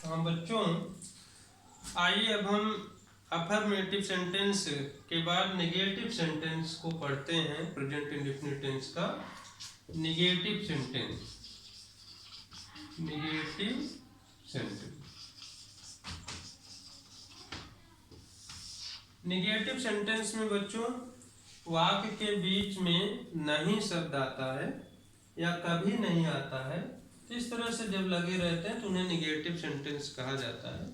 हाँ बच्चों, आइए अब हम अफर्मेटिव सेंटेंस के बाद नेगेटिव सेंटेंस को पढ़ते हैं। प्रेजेंट इंडेफिनिट टेंस का negative sentence. Negative sentence negative sentence में बच्चों वाक्य के बीच में नहीं शब्द आता है या कभी नहीं आता है, तो इस तरह से जब लगे रहते हैं तो उन्हें नेगेटिव सेंटेंस कहा जाता है।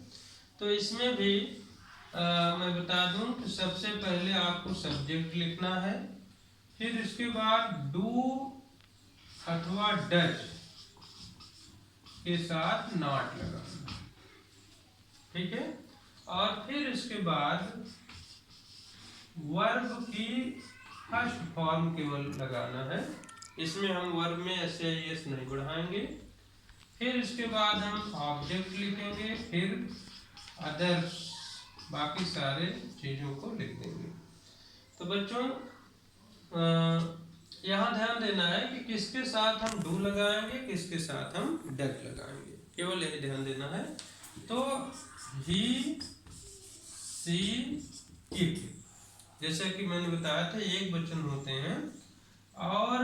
तो इसमें भी मैं बता दूं कि सबसे पहले आपको सब्जेक्ट लिखना है, फिर इसके बाद डू अथवा डज के साथ नॉट लगाना, ठीक है। और फिर इसके बाद वर्ब की फर्स्ट फॉर्म केवल लगाना है। इसमें हम वर्ब में एस या एस नहीं बढ़ाएंगे। फिर इसके बाद हम ऑब्जेक्ट लिखेंगे, फिर अदर्स, बाकी सारे चीज़ों को लिख देंगे। तो बच्चों यहाँ ध्यान देना है कि किसके साथ हम डू लगाएंगे, किसके साथ हम डज लगाएंगे, केवल यही ध्यान देना है। तो ही, सी, इट, जैसा कि मैंने बताया था एक वचन होते हैं, और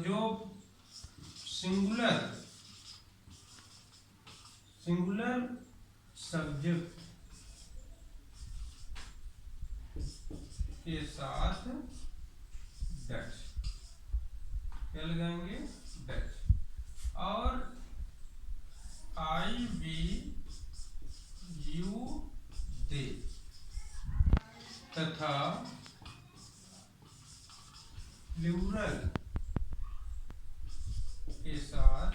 जो सिंगुलर सब्जेक्ट के साथ डज, क्या लगाएंगे, डज। और आई, वी, यू, दे तथा प्लूरल के साथ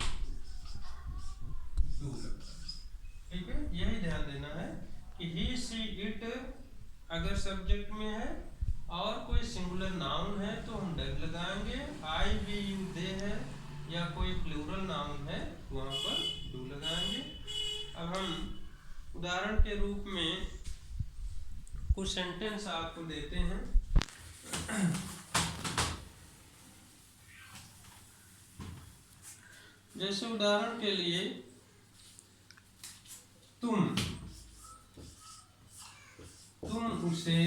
डू लगता है, ठीक है। यही ध्यान देना है कि ही, सी, इट अगर सब्जेक्ट में है और कोई सिंगुलर नाउन है तो हम डज लगाएंगे, आई, वी, यू, दे है या कोई प्लूरल नाउन है वहां पर डू लगाएंगे। अब हम उदाहरण के रूप में कुछ सेंटेंस आपको देते हैं। जैसे उदाहरण के लिए तुम उसे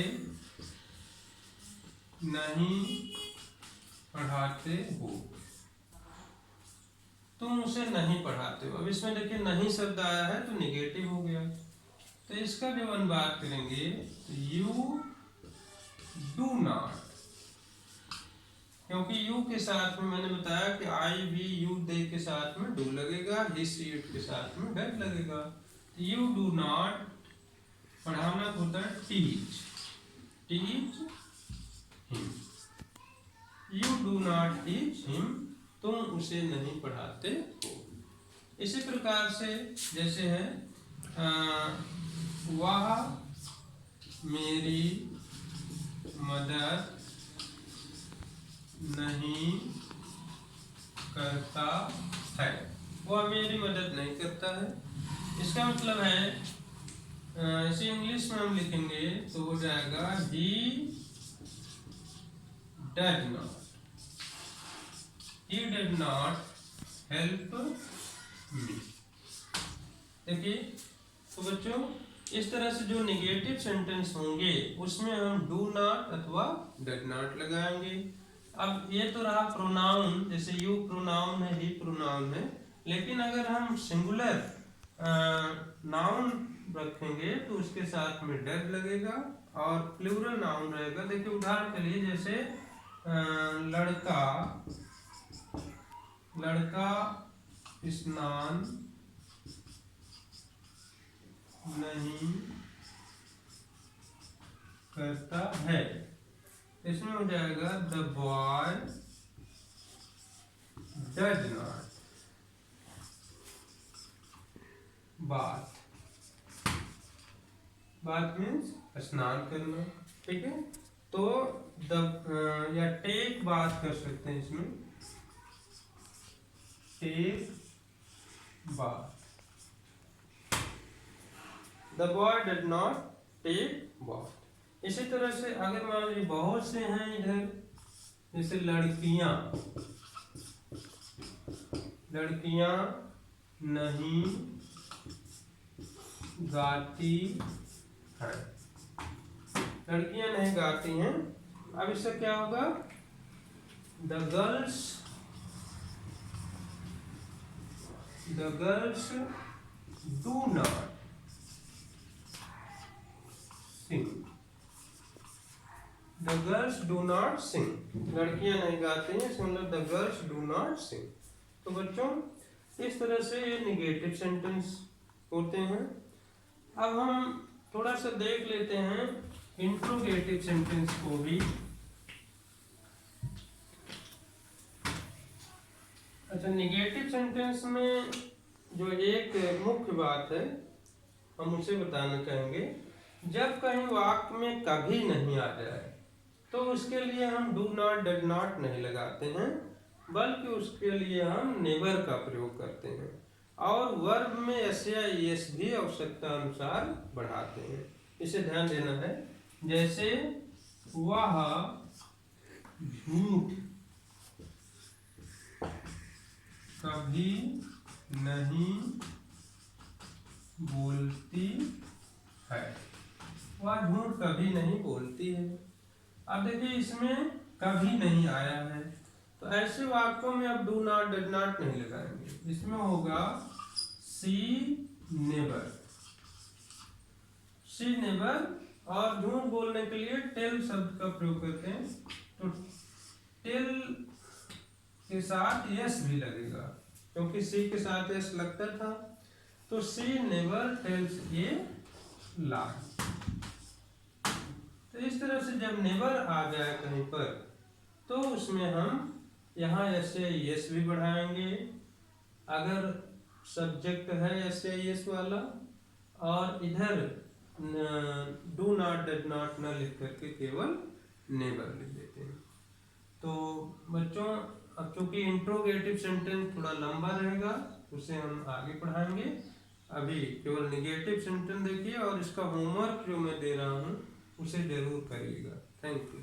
नहीं पढ़ाते हो। तुम उसे नहीं पढ़ाते हो। अब इसमें देखिए नहीं शब्द आया है तो निगेटिव हो गया। तो इसका जब अनुवाद करेंगे यू डू नॉट, क्योंकि यू के साथ में मैंने बताया कि आई, वी, यू, दे के साथ में डू लगेगा, ही, सी, इट के साथ में डज लगेगा। यू डू नॉट पढ़ाना होता है teach him. You do not teach him, तुम उसे नहीं पढ़ाते हो। इसी प्रकार से जैसे है वह मेरी मदद नहीं करता है, वह मेरी मदद नहीं करता है। इसका मतलब है इसे इंग्लिश में हम लिखेंगे तो हो जाएगा he does not help me. देखिए तो बच्चों इस तरह से जो नेगेटिव सेंटेंस होंगे उसमें हम डू नॉट अथवा डज नॉट लगाएंगे। अब ये तो रहा प्रोनाउन, जैसे यू प्रोनाउन है, ही प्रोनाउन है, लेकिन अगर हम सिंगुलर नाउन रखेंगे तो उसके साथ में डज लगेगा और प्लूरल नाउन रहेगा। देखिए उदाहरण के लिए जैसे लड़का स्नान नहीं करता है, इसमें हो जाएगा the boy does not bath means स्नान करना, ठीक है। तो या टेक बात कर सकते हैं इसमें, take bath. The boy does not take bath. इसी तरह से अगर मान लीजिए बहुत से हैं इधर, जैसे लड़कियां नहीं गाती है, लड़कियां नहीं गाती हैं। अब इससे क्या होगा, the girls do not sing, the girls do not sing, लड़कियां नहीं गाती हैं, इसका मतलब the girls do not sing. तो बच्चों इस तरह से ये निगेटिव सेंटेंस होते हैं। अब हम थोड़ा सा देख लेते हैं इंट्रोगेटिव सेंटेंस को भी। अच्छा, निगेटिव सेंटेंस में जो एक मुख्य बात है हम उसे बताना चाहेंगे। जब कहीं वाक्य में कभी नहीं आ जाए तो उसके लिए हम डू नॉट, डज नॉट नहीं लगाते हैं, बल्कि उसके लिए हम नेवर का प्रयोग करते हैं और वर्ब में एस या एस भी आवश्यकता अनुसार बढ़ाते हैं। इसे ध्यान देना है। जैसे वह झूठ कभी नहीं बोलती है, वह झूठ कभी नहीं बोलती है। अब देखिए इसमें कभी नहीं आया है, तो ऐसे वाक्यों में अब डू नॉट, डज नॉट नहीं लगाएंगे। इसमें होगा सी नेवर, सी नेवर। और झूठ बोलने के लिए टेल शब्द का प्रयोग करते हैं, तो टेल के साथ यस भी लगेगा, क्योंकि सी के साथ यस लगता था। तो सी नेवर टेल्स ए लाई। तो इस तरह से जब नेवर आ जाए कहीं पर तो उसमें हम यहाँ एस या एस भी बढ़ाएंगे अगर सब्जेक्ट है एस या एस वाला, और इधर डू नॉट, डज नॉट न लिख करके केवल नेवर लिख देते हैं। तो बच्चों अब चूंकि इंट्रोगेटिव सेंटेंस थोड़ा लंबा रहेगा उसे हम आगे पढ़ाएंगे। अभी केवल निगेटिव सेंटेंस देखिए और इसका होमवर्क जो मैं दे रहा हूँ उसे जरूर करिएगा। Thank you.